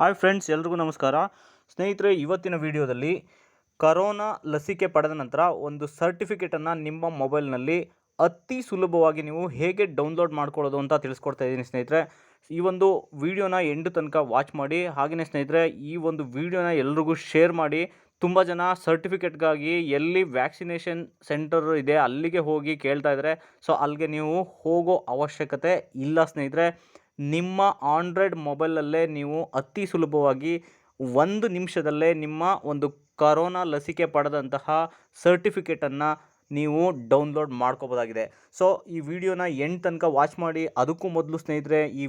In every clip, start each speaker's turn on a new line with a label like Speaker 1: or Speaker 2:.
Speaker 1: Hi friends, ಎಲ್ರಿಗೂ ನಮಸ್ಕಾರ. ಸ್ನೇಹಿತರೆ, ಇವತ್ತಿನ ವಿಡಿಯೋದಲ್ಲಿ ಕರೋನಾ ಲಸಿಕೆ ಪಡೆದ ನಂತರ ಒಂದು ಸರ್ಟಿಫಿಕೇಟನ್ನು ನಿಮ್ಮ ಮೊಬೈಲ್ನಲ್ಲಿ ಅತಿ ಸುಲಭವಾಗಿ ನೀವು ಹೇಗೆ ಡೌನ್ಲೋಡ್ ಮಾಡ್ಕೊಳ್ಳೋದು ಅಂತ ತಿಳಿಸ್ಕೊಡ್ತಾ ಇದ್ದೀನಿ ಸ್ನೇಹಿತರೆ. ಈ ಒಂದು ವಿಡಿಯೋನ ಎಂಡ್ ತನಕ ವಾಚ್ ಮಾಡಿ. ಹಾಗೆಯೇ ಸ್ನೇಹಿತರೆ, ಈ ಒಂದು ವಿಡಿಯೋನ ಎಲ್ರಿಗೂ ಶೇರ್ ಮಾಡಿ. ತುಂಬ ಜನ ಸರ್ಟಿಫಿಕೇಟ್ಗಾಗಿ ಎಲ್ಲಿ ವ್ಯಾಕ್ಸಿನೇಷನ್ ಸೆಂಟರ್ ಇದೆ ಅಲ್ಲಿಗೆ ಹೋಗಿ ಕೇಳ್ತಾ ಇದ್ದಾರೆ. ಸೊ ಅಲ್ಲಿಗೆ ನೀವು ಹೋಗೋ ಅವಶ್ಯಕತೆ ಇಲ್ಲ ಸ್ನೇಹಿತರೆ. ನಿಮ್ಮ ಆಂಡ್ರಾಯ್ಡ್ ಮೊಬೈಲಲ್ಲೇ ನೀವು ಅತಿ ಸುಲಭವಾಗಿ 1 ನಿಮಿಷದಲ್ಲೇ ನಿಮ್ಮ ಒಂದು ಕರೋನಾ ಲಸಿಕೆ ಪಡೆದಂತಹ ಸರ್ಟಿಫಿಕೇಟನ್ನು ನೀವು ಡೌನ್ಲೋಡ್ ಮಾಡ್ಕೋಬೋದಾಗಿದೆ. ಸೊ ಈ ವಿಡಿಯೋನ ಎಂಡ್ ತನಕ ವಾಚ್ ಮಾಡಿ. ಅದಕ್ಕೂ ಮೊದಲು ಸ್ನೇಹಿತರೆ, ಈ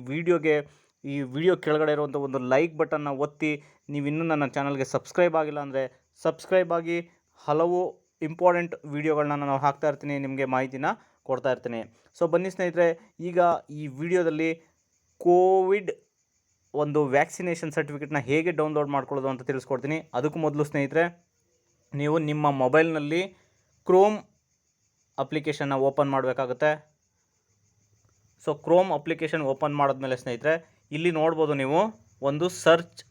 Speaker 1: ವಿಡಿಯೋ ಕೆಳಗಡೆ ಇರುವಂಥ ಒಂದು ಲೈಕ್ ಬಟನ್ನ ಒತ್ತಿ. ನೀವಿನ್ನೂ ನನ್ನ ಚಾನಲ್ಗೆ ಸಬ್ಸ್ಕ್ರೈಬ್ ಆಗಿಲ್ಲ ಅಂದರೆ ಸಬ್ಸ್ಕ್ರೈಬ್ ಆಗಿ. ಹಲವು ಇಂಪಾರ್ಟೆಂಟ್ ವಿಡಿಯೋಗಳನ್ನ ನಾನು ಹಾಕ್ತಾ ಇರ್ತೀನಿ, ನಿಮಗೆ ಮಾಹಿತಿನ ಕೊಡ್ತಾ ಇರ್ತೀನಿ. ಸೊ ಬನ್ನಿ ಸ್ನೇಹಿತರೆ, ಈಗ ಈ ವಿಡಿಯೋದಲ್ಲಿ ಕೋವಿಡ್ ಒಂದು ವ್ಯಾಕ್ಸಿನೇಷನ್ ಸರ್ಟಿಫಿಕೇಟ್ನ ಹೇಗೆ ಡೌನ್ಲೋಡ್ ಮಾಡ್ಕೊಳ್ಳೋದು ಅಂತ ತಿಳಿಸ್ಕೊಡ್ತೀನಿ. ಅದಕ್ಕೂ ಮೊದಲು ಸ್ನೇಹಿತರೆ, ನೀವು ನಿಮ್ಮ ಮೊಬೈಲ್ನಲ್ಲಿ ಕ್ರೋಮ್ ಅಪ್ಲಿಕೇಶನ್ನ ಓಪನ್ ಮಾಡಬೇಕಾಗುತ್ತೆ. ಸೊ ಕ್ರೋಮ್ ಅಪ್ಲಿಕೇಶನ್ ಓಪನ್ ಮಾಡಿದ್ಮೇಲೆ ಸ್ನೇಹಿತರೆ, ಇಲ್ಲಿ ನೋಡ್ಬೋದು ನೀವು ಒಂದು search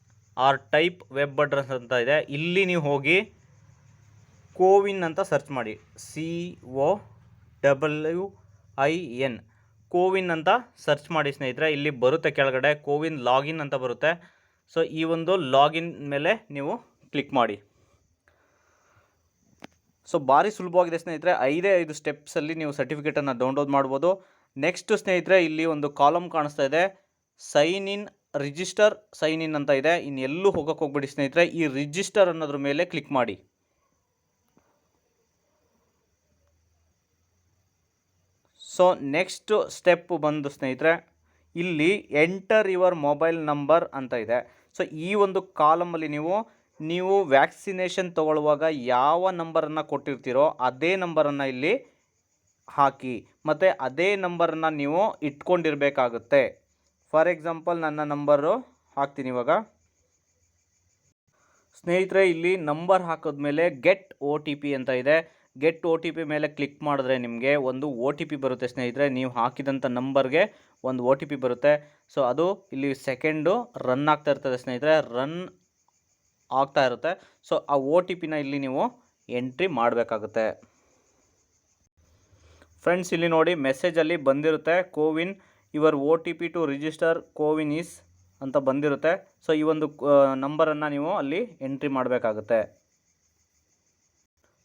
Speaker 1: or type web address ಅಂತ ಇದೆ. ಇಲ್ಲಿ ನೀವು ಹೋಗಿ ಕೋವಿನ್ ಅಂತ ಸರ್ಚ್ ಮಾಡಿ. COWIN ಕೋವಿನ್ ಅಂತ ಸರ್ಚ್ ಮಾಡಿ ಸ್ನೇಹಿತರೆ. ಇಲ್ಲಿ ಬರುತ್ತೆ ಕೆಳಗಡೆ ಕೋವಿನ್ ಲಾಗಿನ್ ಅಂತ ಬರುತ್ತೆ. ಸೊ ಈ ಒಂದು ಲಾಗಿನ್ ಮೇಲೆ ನೀವು ಕ್ಲಿಕ್ ಮಾಡಿ. ಸೊ ಭಾರಿ ಸುಲಭವಾಗಿದೆ ಸ್ನೇಹಿತರೆ. 5 ಸ್ಟೆಪ್ಸಲ್ಲಿ ನೀವು ಸರ್ಟಿಫಿಕೇಟನ್ನು ಡೌನ್ಲೋಡ್ ಮಾಡ್ಬೋದು. ನೆಕ್ಸ್ಟ್ ಸ್ನೇಹಿತರೆ, ಇಲ್ಲಿ ಒಂದು ಕಾಲಮ್ ಕಾಣಿಸ್ತಾ ಇದೆ, ಸೈನ್ ಇನ್ ಅಂತ ಇದೆ. ಇನ್ನೆಲ್ಲೂ ಹೋಗೋಕ್ಕೆ ಹೋಗ್ಬಿಡಿ ಸ್ನೇಹಿತರೆ. ಈ ರಿಜಿಸ್ಟರ್ ಅನ್ನೋದ್ರ ಮೇಲೆ ಕ್ಲಿಕ್ ಮಾಡಿ. ಸೊ ನೆಕ್ಸ್ಟ್ ಸ್ಟೆಪ್ ಬಂದು ಸ್ನೇಹಿತರೆ, ಇಲ್ಲಿ ಎಂಟರ್ ಯುವರ್ ಮೊಬೈಲ್ ನಂಬರ್ ಅಂತ ಇದೆ. ಸೊ ಈ ಒಂದು ಕಾಲಮಲ್ಲಿ ನೀವು ವ್ಯಾಕ್ಸಿನೇಷನ್ ತಗೊಳ್ಳುವಾಗ ಯಾವ ನಂಬರನ್ನು ಕೊಟ್ಟಿರ್ತೀರೋ ಅದೇ ನಂಬರನ್ನು ಇಲ್ಲಿ ಹಾಕಿ, ಮತ್ತು ಅದೇ ನಂಬರನ್ನು ನೀವು ಇಟ್ಕೊಂಡಿರಬೇಕಾಗುತ್ತೆ. ಫಾರ್ ಎಕ್ಸಾಂಪಲ್ ನನ್ನ ನಂಬರು ಹಾಕ್ತೀನಿ ಇವಾಗ. ಸ್ನೇಹಿತರೆ, ಇಲ್ಲಿ ನಂಬರ್ ಹಾಕಿದ್ಮೇಲೆ ಗೆಟ್ OTP ಅಂತ ಇದೆ. ಗೆಟ್ OTP ಮೇಲೆ ಕ್ಲಿಕ್ ಮಾಡಿದ್ರೆ ನಿಮಗೆ ಒಂದು OTP ಬರುತ್ತೆ ಸ್ನೇಹಿತರೆ. ನೀವು ಹಾಕಿದಂಥ ನಂಬರ್ಗೆ ಒಂದು OTP ಬರುತ್ತೆ. ಸೊ ಅದು ಇಲ್ಲಿ ಸೆಕೆಂಡು ರನ್ ಆಗ್ತಾ ಇರ್ತದೆ ಸ್ನೇಹಿತರೆ, ರನ್ ಆಗ್ತಾ ಇರುತ್ತೆ. ಸೊ ಆ OTPನ ಇಲ್ಲಿ ನೀವು ಎಂಟ್ರಿ ಮಾಡಬೇಕಾಗುತ್ತೆ. ಫ್ರೆಂಡ್ಸ್, ಇಲ್ಲಿ ನೋಡಿ ಮೆಸೇಜಲ್ಲಿ ಬಂದಿರುತ್ತೆ, CoWIN your OTP to register CoWIN is ಅಂತ ಬಂದಿರುತ್ತೆ. ಸೊ ಈ ಒಂದು ನಂಬರನ್ನು ನೀವು ಅಲ್ಲಿ ಎಂಟ್ರಿ ಮಾಡಬೇಕಾಗುತ್ತೆ.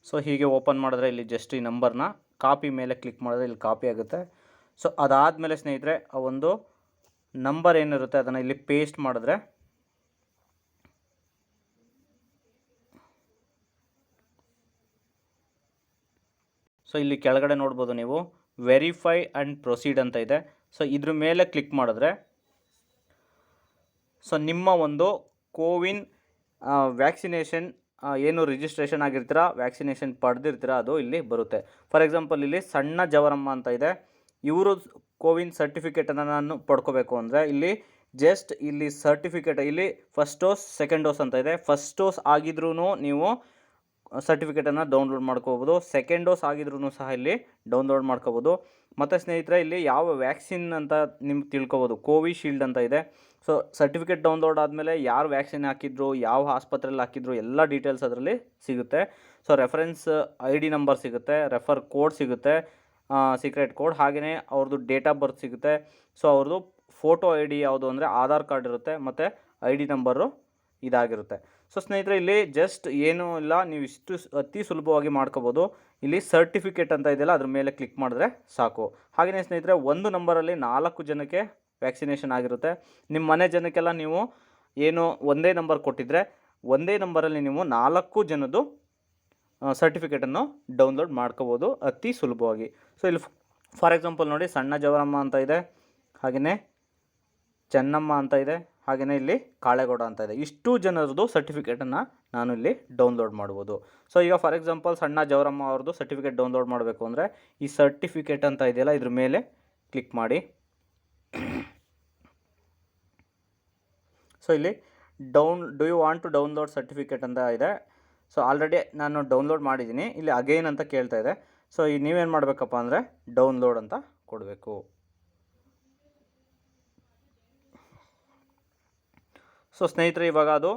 Speaker 1: ಸೊ ಹೀಗೆ ಓಪನ್ ಮಾಡಿದ್ರೆ ಇಲ್ಲಿ ಜಸ್ಟ್ ಈ ನಂಬರ್ನ ಕಾಪಿ ಮೇಲೆ ಕ್ಲಿಕ್ ಮಾಡಿದ್ರೆ ಇಲ್ಲಿ ಕಾಪಿ ಆಗುತ್ತೆ. ಸೊ ಅದಾದಮೇಲೆ ಸ್ನೇಹಿತರೆ, ಆ ಒಂದು ನಂಬರ್ ಏನಿರುತ್ತೆ ಅದನ್ನು ಇಲ್ಲಿ ಪೇಸ್ಟ್ ಮಾಡಿದ್ರೆ ಸೊ ಇಲ್ಲಿ ಕೆಳಗಡೆ ನೋಡ್ಬೋದು ನೀವು ವೆರಿಫೈ ಆ್ಯಂಡ್ ಪ್ರೊಸೀಡ್ ಅಂತ ಇದೆ. ಸೊ ಇದ್ರ ಮೇಲೆ ಕ್ಲಿಕ್ ಮಾಡಿದ್ರೆ ಸೊ ನಿಮ್ಮ ಒಂದು ಕೋವಿನ್ ವ್ಯಾಕ್ಸಿನೇಷನ್ ಏನು ರಿಜಿಸ್ಟ್ರೇಷನ್ ಆಗಿರ್ತೀರ, ವ್ಯಾಕ್ಸಿನೇಷನ್ ಪಡೆದಿರ್ತೀರ, ಅದು ಇಲ್ಲಿ ಬರುತ್ತೆ. ಫಾರ್ ಎಕ್ಸಾಂಪಲ್ ಇಲ್ಲಿ ಸಣ್ಣ ಜವರಮ್ಮ ಅಂತ ಇದೆ. ಇವರು ಕೋವಿನ್ ಸರ್ಟಿಫಿಕೇಟನ್ನು ನಾನು ಪಡ್ಕೋಬೇಕು ಅಂದರೆ ಇಲ್ಲಿ ಜಸ್ಟ್ ಇಲ್ಲಿ ಸರ್ಟಿಫಿಕೇಟ್ ಇಲ್ಲಿ ಫಸ್ಟ್ ಡೋಸ್ ಸೆಕೆಂಡ್ ಡೋಸ್ ಅಂತ ಇದೆ. ಫಸ್ಟ್ ಡೋಸ್ ಆಗಿದ್ರೂ ನೀವು ಸರ್ಟಿಫಿಕೇಟನ್ನು ಡೌನ್ಲೋಡ್ ಮಾಡ್ಕೋಬೋದು, ಸೆಕೆಂಡ್ ಡೋಸ್ ಆಗಿದ್ರೂ ಸಹ ಇಲ್ಲಿ ಡೌನ್ಲೋಡ್ ಮಾಡ್ಕೋಬೋದು. ಮತ್ತು ಸ್ನೇಹಿತರೆ, ಇಲ್ಲಿ ಯಾವ ವ್ಯಾಕ್ಸಿನ್ ಅಂತ ನಿಮ್ಗೆ ತಿಳ್ಕೊಬೋದು. ಕೋವಿಶೀಲ್ಡ್ ಅಂತ ಇದೆ. ಸೊ ಸರ್ಟಿಫಿಕೇಟ್ ಡೌನ್ಲೋಡ್ ಆದಮೇಲೆ ಯಾರು ವ್ಯಾಕ್ಸಿನ್ ಹಾಕಿದ್ರು, ಯಾವ ಆಸ್ಪತ್ರೆಯಲ್ಲಿ ಹಾಕಿದ್ರು, ಎಲ್ಲ ಡೀಟೇಲ್ಸ್ ಅದರಲ್ಲಿ ಸಿಗುತ್ತೆ. ಸೊ ರೆಫರೆನ್ಸ್ ID ನಂಬರ್ ಸಿಗುತ್ತೆ, ರೆಫರ್ ಕೋಡ್ ಸಿಗುತ್ತೆ, ಸೀಕ್ರೆಟ್ ಕೋಡ್, ಹಾಗೆಯೇ ಅವ್ರದ್ದು ಡೇಟ್ ಆಫ್ ಬರ್ತ್ ಸಿಗುತ್ತೆ. ಸೊ ಅವ್ರದ್ದು ಫೋಟೋ ID ಯಾವುದು ಅಂದರೆ ಆಧಾರ್ ಕಾರ್ಡ್ ಇರುತ್ತೆ, ಮತ್ತು ID ನಂಬರು ಇದಾಗಿರುತ್ತೆ. ಸೊ ಸ್ನೇಹಿತರೆ, ಇಲ್ಲಿ ಜಸ್ಟ್ ಏನೂ ಇಲ್ಲ, ನೀವು ಇಷ್ಟು ಅತಿ ಸುಲಭವಾಗಿ ಮಾಡ್ಕೋಬೋದು. ಇಲ್ಲಿ ಸರ್ಟಿಫಿಕೇಟ್ ಅಂತ ಇದೆಯಲ್ಲ ಅದ್ರ ಮೇಲೆ ಕ್ಲಿಕ್ ಮಾಡಿದ್ರೆ ಸಾಕು. ಹಾಗೆಯೇ ಸ್ನೇಹಿತರೆ, ಒಂದು ನಂಬರಲ್ಲಿ 4 ಜನಕ್ಕೆ ವ್ಯಾಕ್ಸಿನೇಷನ್ ಆಗಿರುತ್ತೆ. ನಿಮ್ಮ ಮನೆ ಜನಕ್ಕೆಲ್ಲ ನೀವು ಏನು ಒಂದೇ ನಂಬರ್ ಕೊಟ್ಟಿದ್ದರೆ ಒಂದೇ ನಂಬರಲ್ಲಿ ನೀವು 4 ಜನದ್ದು ಸರ್ಟಿಫಿಕೇಟನ್ನು ಡೌನ್ಲೋಡ್ ಮಾಡ್ಕೋಬೋದು ಅತಿ ಸುಲಭವಾಗಿ. ಸೊ ಇಲ್ಲಿ ಫಾರ್ ಎಕ್ಸಾಂಪಲ್ ನೋಡಿ, ಸಣ್ಣ ಜವರಮ್ಮ ಅಂತ ಇದೆ, ಹಾಗೆಯೇ ಚೆನ್ನಮ್ಮ ಅಂತ ಇದೆ, ಹಾಗೆಯೇ ಇಲ್ಲಿ ಕಾಳೇಗೌಡ ಅಂತ ಇದೆ. ಇಷ್ಟು ಜನರದ್ದು ಸರ್ಟಿಫಿಕೇಟನ್ನು ನಾನು ಇಲ್ಲಿ ಡೌನ್ಲೋಡ್ ಮಾಡ್ಬೋದು. ಸೊ ಈಗ ಫಾರ್ ಎಕ್ಸಾಂಪಲ್ ಸಣ್ಣ ಜವರಮ್ಮ ಅವ್ರದ್ದು ಸರ್ಟಿಫಿಕೇಟ್ ಡೌನ್ಲೋಡ್ ಮಾಡಬೇಕು ಅಂದರೆ ಈ ಸರ್ಟಿಫಿಕೇಟ್ ಅಂತ ಇದೆಯಲ್ಲ ಇದ್ರ ಮೇಲೆ ಕ್ಲಿಕ್ ಮಾಡಿ. ಸೊ ಇಲ್ಲಿ do you want to download certificate ಅಂತ ಇದೆ. ಸೊ ಆಲ್ರೆಡಿ ನಾನು ಡೌನ್ಲೋಡ್ ಮಾಡಿದ್ದೀನಿ. ಇಲ್ಲಿ ಅಗೈನ್ ಅಂತ ಕೇಳ್ತಾ ಇದೆ. ಸೊ ಈಗ ನೀವೇನು ಮಾಡಬೇಕಪ್ಪ ಅಂದರೆ ಡೌನ್ಲೋಡ್ ಅಂತ ಕೊಡಬೇಕು. ಸೊ ಸ್ನೇಹಿತರೆ, ಇವಾಗ ಅದು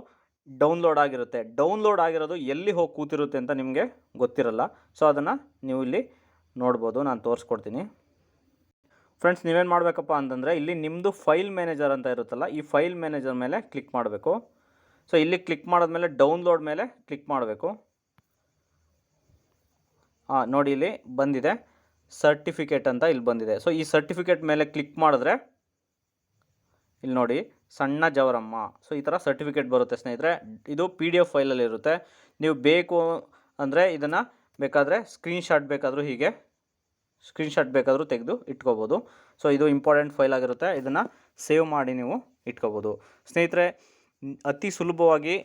Speaker 1: ಡೌನ್ಲೋಡ್ ಆಗಿರುತ್ತೆ. ಡೌನ್ಲೋಡ್ ಆಗಿರೋದು ಎಲ್ಲಿ ಹೋಗಿ ಕೂತಿರುತ್ತೆ ಅಂತ ನಿಮಗೆ ಗೊತ್ತಿರಲ್ಲ. ಸೊ ಅದನ್ನು ನೀವು ಇಲ್ಲಿ ನೋಡ್ಬೋದು, ನಾನು ತೋರಿಸ್ಕೊಡ್ತೀನಿ. ಫ್ರೆಂಡ್ಸ್, ನೀವೇನು ಮಾಡಬೇಕಪ್ಪ ಅಂತಂದರೆ, ಇಲ್ಲಿ ನಿಮ್ಮದು ಫೈಲ್ ಮ್ಯಾನೇಜರ್ ಅಂತ ಇರುತ್ತಲ್ಲ, ಈ ಫೈಲ್ ಮ್ಯಾನೇಜರ್ ಮೇಲೆ ಕ್ಲಿಕ್ ಮಾಡಬೇಕು. ಸೊ ಇಲ್ಲಿ ಕ್ಲಿಕ್ ಮಾಡಿದ್ಮೇಲೆ ಡೌನ್ಲೋಡ್ ಮೇಲೆ ಕ್ಲಿಕ್ ಮಾಡಬೇಕು. ನೋಡಿ, ಇಲ್ಲಿ ಬಂದಿದೆ ಸರ್ಟಿಫಿಕೇಟ್ ಅಂತ ಇಲ್ಲಿ ಬಂದಿದೆ. ಸೊ ಈ ಸರ್ಟಿಫಿಕೇಟ್ ಮೇಲೆ ಕ್ಲಿಕ್ ಮಾಡಿದ್ರೆ ಇಲ್ಲಿ ನೋಡಿ, ಸಣ್ಣ ಜವರಮ್ಮ. ಸೊ ಈ ಥರ ಸರ್ಟಿಫಿಕೇಟ್ ಬರುತ್ತೆ ಸ್ನೇಹಿತರೆ. ಇದು PDF ಫೈಲಲ್ಲಿ ಇರುತ್ತೆ. ನೀವು ಬೇಕು ಅಂದರೆ ಇದನ್ನು ಬೇಕಾದರೆ ಸ್ಕ್ರೀನ್ಶಾಟ್ ಬೇಕಾದರೂ ತೆಗೆದು ಇಟ್ಕೋಬೋದು. ಸೊ ಇದು ಇಂಪಾರ್ಟೆಂಟ್ ಫೈಲ್ ಆಗಿರುತ್ತೆ. ಇದನ್ನು ಸೇವ್ ಮಾಡಿ ನೀವು ಇಟ್ಕೋಬೋದು. ಸ್ನೇಹಿತರೆ, ಅತಿ ಸುಲಭವಾಗಿ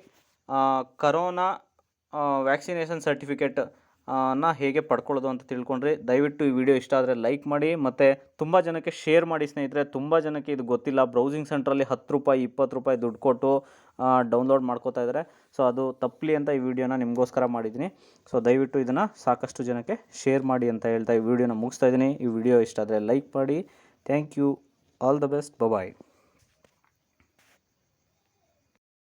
Speaker 1: ಕರೋನಾ ವ್ಯಾಕ್ಸಿನೇಷನ್ ಸರ್ಟಿಫಿಕೇಟ್ ಹೇಗೆ ಪಡ್ಕೊಳ್ಳೋದು ಅಂತ ತಿಳ್ಕೊಂಡ್ರೆ, ದಯವಿಟ್ಟು ಈ ವಿಡಿಯೋ ಇಷ್ಟ ಆದರೆ ಲೈಕ್ ಮಾಡಿ ಮತ್ತು ತುಂಬ ಜನಕ್ಕೆ ಶೇರ್ ಮಾಡಿ ಸ್ನೇಹಿತರೆ. ತುಂಬ ಜನಕ್ಕೆ ಇದು ಗೊತ್ತಿಲ್ಲ. ಬ್ರೌಸಿಂಗ್ ಸೆಂಟ್ರಲ್ಲಿ 10 ರೂಪಾಯಿ 20 ರೂಪಾಯಿ ದುಡ್ಡು ಕೊಟ್ಟು ಡೌನ್ಲೋಡ್ ಮಾಡ್ಕೋತಾ ಇದ್ದಾರೆ. ಸೊ ಅದು ತಪ್ಪಲಿ ಅಂತ ಈ ವಿಡಿಯೋನ ನಿಮಗೋಸ್ಕರ ಮಾಡಿದ್ದೀನಿ. ಸೊ ದಯವಿಟ್ಟು ಇದನ್ನು ಸಾಕಷ್ಟು ಜನಕ್ಕೆ ಶೇರ್ ಮಾಡಿ ಅಂತ ಹೇಳ್ತಾ ಈ ವಿಡಿಯೋನ ಮುಗಿಸ್ತಾ ಇದ್ದೀನಿ. ಈ ವಿಡಿಯೋ ಇಷ್ಟ ಆದರೆ ಲೈಕ್ ಮಾಡಿ. Thank you. All the best. Bye.